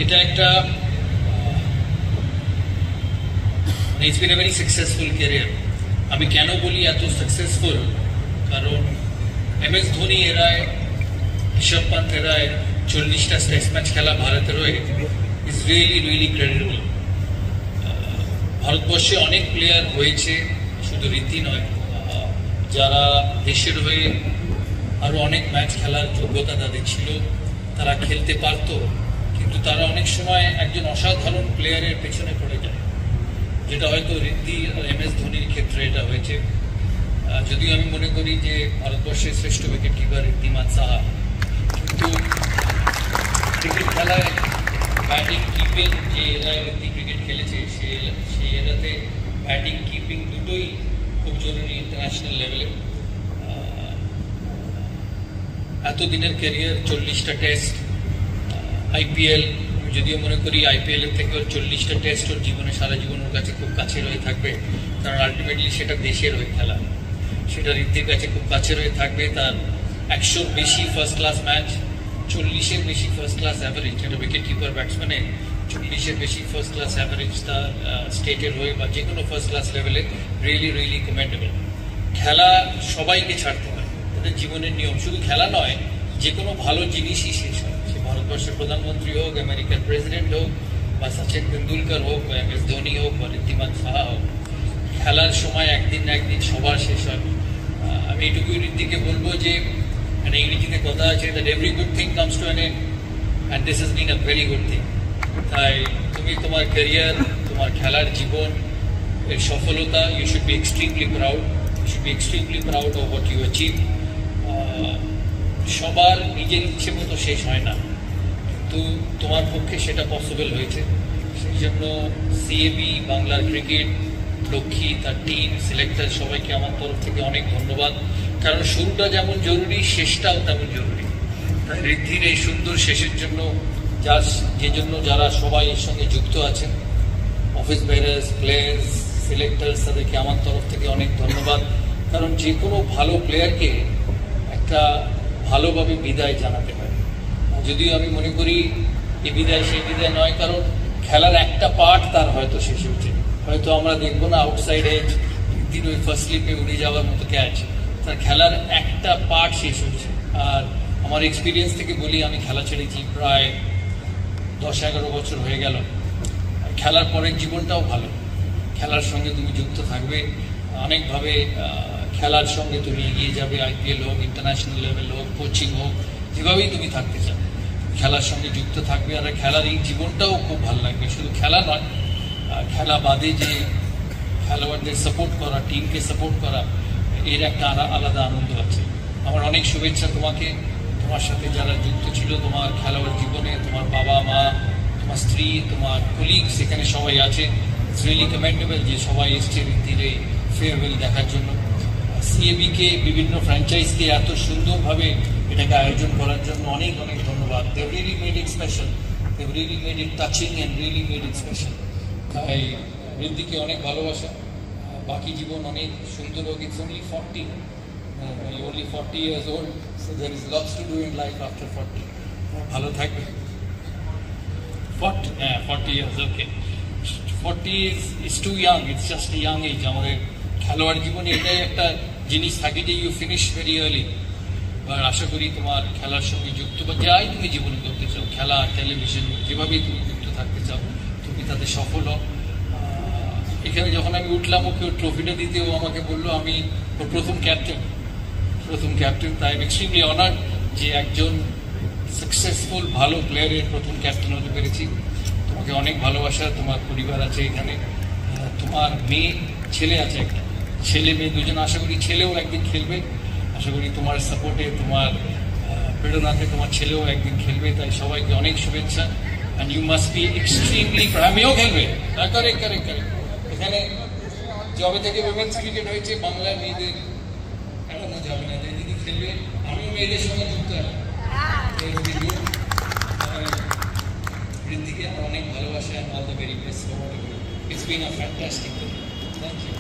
এটা একটা it's been a very successful career. আমি কেন বলি এত সাকসেসফুল, কারণ MS ধোনি এরায়, ঋষভ পান্ত এরায় 40টা টেস্ট ম্যাচ খেলা ভারতের হয়ে ইজ রিয়েলি ক্রেডিটেবল। ভারতবর্ষে অনেক প্লেয়ার হয়েছে, শুধু রীতি নয়, যারা দেশের হয়ে আরো অনেক ম্যাচ খেলার যোগ্যতা তাদের ছিল, তারা খেলতে পারত, কিন্তু তারা অনেক সময় একজন অসাধারণ প্লেয়ারের পেছনে পড়ে যায়, যেটা হয়তো ঋদ্ধি আর MS ধোনির ক্ষেত্রে এটা হয়েছে। যদিও আমি মনে করি যে ভারতবর্ষের শ্রেষ্ঠ উইকেট কিপার ঋদ্ধিমান সাহা, কিন্তু ক্রিকেট খেলায় ব্যাটিং কিপিং যে এরায় ঋদ্ধি ক্রিকেট খেলেছে সেই এরাতে ব্যাটিং কিপিং দুটোই খুব জরুরি ইন্টারন্যাশনাল লেভেলে। এতদিনের ক্যারিয়ার, 40টা টেস্ট, IPL, যদিও মনে করি IPL এর থেকে ওর 40টা টেস্ট ওর জীবনে সারা জীবন ওর কাছে খুব কাছের হয়ে থাকবে, কারণ আলটিমেটলি সেটা দেশের হয়ে খেলা, সেটা ঋদ্ধির কাছে খুব কাছের হয়ে থাকবে। তার 100-র বেশি ফার্স্ট ক্লাস ম্যাচ, 40-এর বেশি ফার্স্ট ক্লাস অ্যাভারেজ, যেটা উইকেট কিপার ব্যাটসম্যানে 40-এর বেশি ফার্স্ট ক্লাস অ্যাভারেজ তার স্টেটের হয়ে বা যে কোনো ফার্স্ট ক্লাস লেভেলে রিয়েলি কমেন্ডেবল। খেলা সবাইকে ছাড়তে হয়, তাদের জীবনের নিয়ম। শুধু খেলা নয়, যে কোনো ভালো জিনিসই শেষ হয়, সে ভারতবর্ষের প্রধানমন্ত্রী হোক, আমেরিকার প্রেসিডেন্ট হোক, বা সচিন তেন্ডুলকর হোক, বা MS ধোনি হোক, বা ঋদ্ধিমান সাহা হোক, খেলার সময় একদিন না একদিন সবার শেষ হয়। আমি এটুকুই ঋদ্ধিকে বলবো যে মানে ইংরেজিতে কথা আছে, that every good thing comes to an end, and this has been a very good thing. তাই তুমি তোমার ক্যারিয়ার, তোমার খেলার জীবন এর সফলতা, you should be extremely proud, you should be extremely proud of what you achieve. সবার নিজের ইচ্ছে মতো শেষ হয় না, কিন্তু তোমার পক্ষে সেটা পসিবল হয়েছে। সেই জন্য CAB, বাংলার ক্রিকেট, লক্ষ্মী, তার টিম, সিলেক্টর, সবাইকে আমার তরফ থেকে অনেক ধন্যবাদ। কারণ শুরুটা যেমন জরুরি, শেষটাও তেমন জরুরি। তাই ঋদ্ধির এই সুন্দর শেষের জন্য যারা সবাই এর সঙ্গে যুক্ত আছেন, অফিস বেয়ারার্স, প্লেয়ার্স, সিলেক্টার্স, তাদেরকে আমার তরফ থেকে অনেক ধন্যবাদ। কারণ যে কোনো ভালো প্লেয়ারকে একটা ভালোভাবে বিদায় জানাতে হয়। যদিও আমি মনে করি এই বিদায় সেই বিদায় নয়, কারণ খেলার একটা পার্ট তার হয়তো শেষ হয়েছে, হয়তো আমরা দেখবো না আউটসাইড এজ, দিন ওই ফার্স্ট স্লিপে উড়ে যাওয়ার মতো ক্যাচ, তার খেলার একটা পার্ট শেষ হয়েছে। আর আমার এক্সপিরিয়েন্স থেকে বলি, আমি খেলা ছেড়েছি প্রায় 10-11 বছর হয়ে গেল। খেলার পরের জীবনটাও ভালো, খেলার সঙ্গে তুমি যুক্ত থাকবে অনেকভাবে, খেলার সঙ্গে তুমি এগিয়ে যাবে। IPL হোক, ইন্টারন্যাশনাল লেভেল হোক, কোচিং হোক, যেভাবেই তুমি থাকতে চাও, খেলার সঙ্গে যুক্ত থাকবে। আর খেলার এই জীবনটাও খুব ভালো লাগবে। শুধু খেলা নয়, খেলা বাদে যে খেলোয়াড়দের সাপোর্ট করা, টিমকে সাপোর্ট করা, এর একটা আলাদা আনন্দ আছে। আমার অনেক শুভেচ্ছা তোমাকে, তোমার সাথে যারা যুক্ত ছিল তোমার খেলোয়াড় জীবনে, তোমার বাবা মা, তোমার স্ত্রী, তোমার কলিগস, এখানে সবাই আছে। ইটস রিয়েলি কমেন্ডেবল যে সবাই এসছে ঋদ্ধির এই ফেয়ারওয়েল দেখার জন্য। CAB-কে, বিভিন্ন ফ্র্যাঞ্চাইজকে এত সুন্দরভাবে এটাকে আয়োজন করার জন্য অনেক ধন্যবাদ। They really made it special. They really made it touching and really made it special. তাই ঋদ্ধিকে অনেক ভালোবাসা, বাকি জীবন অনেক সুন্দর হোক। It's only 40, you're only 40 years old, so there is lots to do in life after 40. ভালো থাকবে। 40 years, okay. 40 is too young, it's just a young age. আমাদের খেলোয়াড় জীবনে এটাই একটা জিনিস থাকে যে ইউ ফিনিশ ভেরি আর্লি। আর আশা করি তোমার খেলার সঙ্গে যুক্ত বা যাই তুমি জীবনে করতে চাও, খেলা, টেলিভিশন, যেভাবেই তুমি যুক্ত থাকতে চাও, তুমি তাতে সফল হও। এখানে যখন আমি উঠলাম, ওকে ওর ট্রফিটা দিতে, ও আমাকে বললো আমি ওর প্রথম ক্যাপ্টেন। তাই এক্সট্রিমলি অনার্ড যে একজন সাকসেসফুল ভালো প্লেয়ারের প্রথম ক্যাপ্টেন হতে পেরেছি। তোমাকে অনেক ভালোবাসা, তোমার পরিবার আছে এখানে, তোমার মেয়ে, ছেলে আছে একটা, ছেলে মেয়ে দুজন, আশা করি ছেলেও একদিন খেলবে। আশা করি তোমার সাপোর্টে, তোমার প্রেরণাতে তোমার ছেলেও একদিন খেলবে। তাই সবাইকে অনেক শুভেচ্ছা। And you must be extremely, আমিও খেলবে। কারেক্ট। এখানে যবে থেকে উইমেন্স ক্রিকেট হয়েছে, বাংলার মেয়েদের এড়ানো যাবে না, দিদি খেলবে। আমিও মেয়েদের সঙ্গে যুক্ত আছি। ঋদ্ধিকে আমার অনেক ভালোবাসা, and all the very best. It's been a fantastic day. Thank you.